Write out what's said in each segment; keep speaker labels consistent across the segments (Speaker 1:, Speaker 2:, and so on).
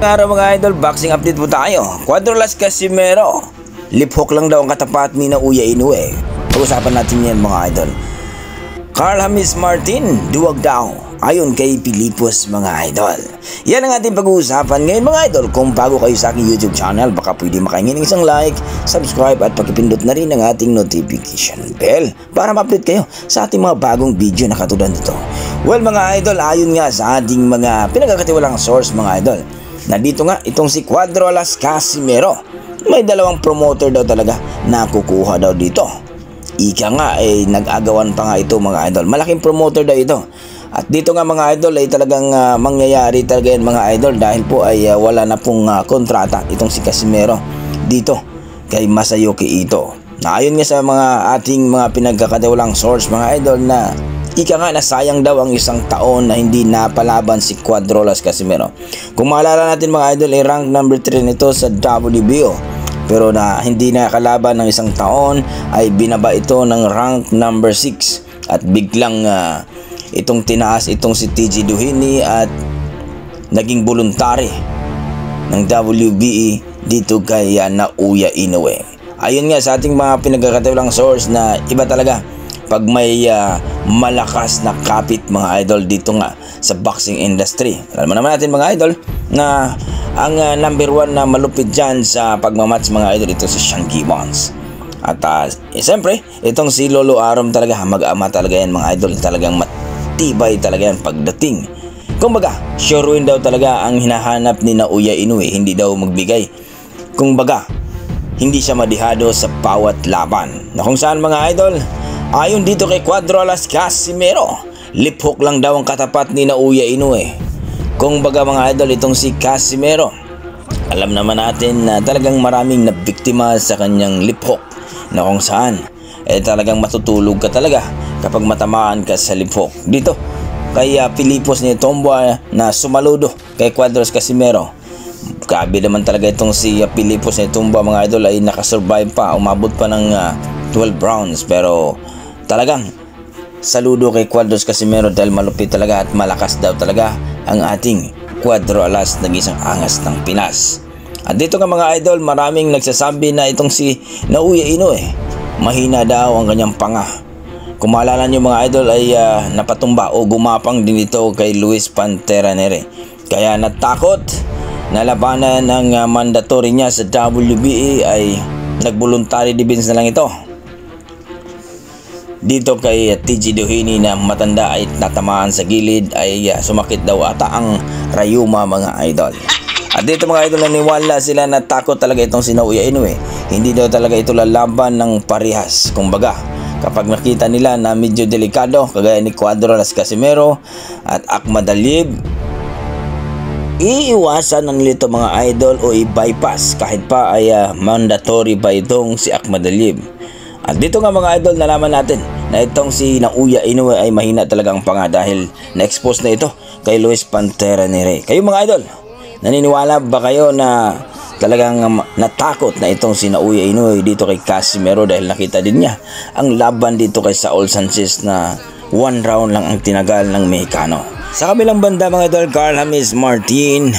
Speaker 1: Araw mga idol, boxing update po tayo. Cuadrolas Casimero, lip hook lang daw ang katapat ni Naoya Inoue. Pag-usapan natin yan mga idol. Carl James Martin, duwag daw ayon kay Pilipos mga idol. Yan ang ating pag-uusapan ngayon mga idol. Kung bago kayo sa aking YouTube channel, baka pwede makahingin ng isang like, subscribe at pakipindot na rin ang ating notification bell para ma-update kayo sa ating mga bagong video na katulad nito. Well mga idol, ayon nga sa ating mga pinagkakatiwalang source mga idol, na dito nga itong si Cuadrolas Casimero, may dalawang promoter daw talaga na kukuha daw dito. Ika nga nag-agawan pa nga ito mga idol. Malaking promoter daw ito. At dito nga mga idol ay talagang mangyayari talaga yan mga idol dahil po ay wala na pong kontrata itong si Casimero dito kay Masayuki Ito. Na ayon nga sa mga ating mga pinagkakatiwalang source mga idol na ika nga nasayang daw ang isang taon na hindi napalaban si Cuadrolas Casimero. Kung maalala natin mga idol ay rank number 3 nito sa WBO. Pero na hindi nakalaban ng isang taon ay binaba ito ng rank number 6. At biglang itong tinaas itong si TG Duhini at naging voluntary ng WBE dito kay Naoya Inoue. Ayon nga sa ating mga pinagkakatiwalang source na iba talaga pag may malakas na kapit mga idol dito nga sa boxing industry. Alam naman natin mga idol na ang number 1 na malupit dyan sa pagmamatch mga idol ito si Sean Gibbons. At siyempre itong si Lolo Arom talaga mag-ama talaga yan mga idol, talagang matibay talaga yan pagdating. Kumbaga sure win daw talaga ang hinahanap ni Naoya Inoue, hindi daw magbigay. Kumbaga hindi siya madihado sa bawat laban. Na kung saan mga idol, ayon dito kay Cuadrolas Casimero, lip hook lang daw ang katapat ni Naoya Inoue. Kung baga mga idol itong si Casimero, alam naman natin na talagang maraming nabiktima sa kanyang lip hook na kung saan talagang matutulog ka talaga kapag matamaan ka sa lip hook. Dito kay Pilipos ni Tomba na sumaludo kay Cuadrolas Casimero. Grabe naman talaga itong si Pilipos ni Tomba mga idol ay nakasurvive pa, umabot pa ng 12 rounds. Pero talagang saludo kay Cuadrolas Casimero dahil malupit talaga at malakas daw talaga ang ating Cuadrolas ng isang angas ng Pinas. At dito nga mga idol, maraming nagsasabi na itong si Naoya Inoue mahina daw ang kanyang panga. Kung maalala nyo mga idol ay napatumba o gumapang din ito kay Luis Pantera Nere. Kaya natakot na labanan ng mandatory niya sa WBA ay nag-voluntary defense na lang ito. Dito kay TG Duhini na matanda ay natamaan sa gilid ay sumakit daw ata ang rayuma mga idol. At dito mga idol naniwala sila na takot talaga itong si Naoya Inoue. Hindi daw talaga ito lalaban ng parehas. Kumbaga kapag nakita nila na medyo delikado kagaya ni Cuadrolas Casimero at Ahmad Alib, iiwasan na nila ito mga idol o i-bypass kahit pa ay mandatory pa itong si Ahmad Alib. At dito nga mga idol nalaman natin na itong si Naoya Inoue ay mahina talagang panga dahil na-expose na ito kay Luis Pantera Nere. Kayo mga idol, naniniwala ba kayo na talagang natakot na itong si Naoya Inoue dito kay Casimero dahil nakita din niya ang laban dito kay Saul Sanchez na 1 round lang ang tinagal ng Mexicano. Sa kabilang banda mga idol, Carl James Martin,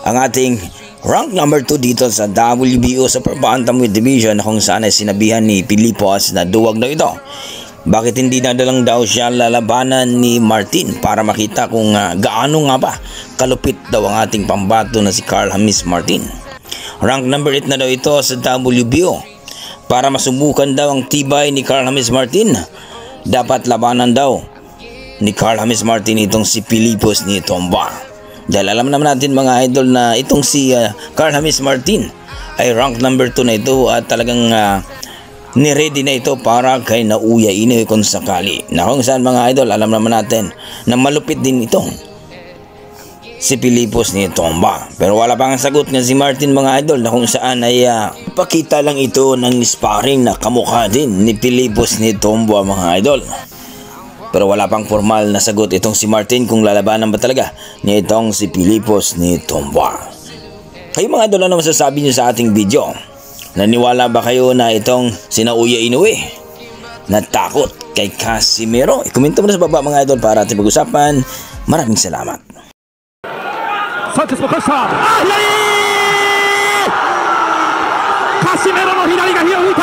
Speaker 1: ang ating rank number 2 dito sa WBO sa Bantamweight Division na kung saan ay sinabihan ni Pilipos na duwag daw ito. Bakit hindi nadalang daw siya lalabanan ni Martin para makita kung gaano nga ba kalupit daw ang ating pambato na si Carl James Martin. Rank number 8 na daw ito sa WBO. Para masubukan daw ang tibay ni Carl James Martin, dapat labanan daw ni Carl James Martin itong si Pilipos ni Tomba. Dahil alam naman natin mga idol na itong si Carl James Martin ay rank number 2 na ito at talagang niready na ito para kay Naoya Inoue kung sakali. Na kung saan mga idol, alam naman natin na malupit din itong si Pilipos ni Tomba. Pero wala pang sagot nga si Martin mga idol na kung saan ay pakita lang ito ng sparring na kamukha din ni Pilipos ni Tomba mga idol. Pero wala pang formal na sagot itong si Martin kung lalabanan ba talaga niya itong si Pilipos ni Tomba. Kayo mga idol, ano masasabi niyo sa ating video? Naniwala ba kayo na itong si Naoya Inoue natakot kay Casimero? I-komento mo na sa baba mga idol para ating pag-usapan. Maraming salamat.
Speaker 2: サンチェスの返した。あ、左。カシメロの左が火を吹い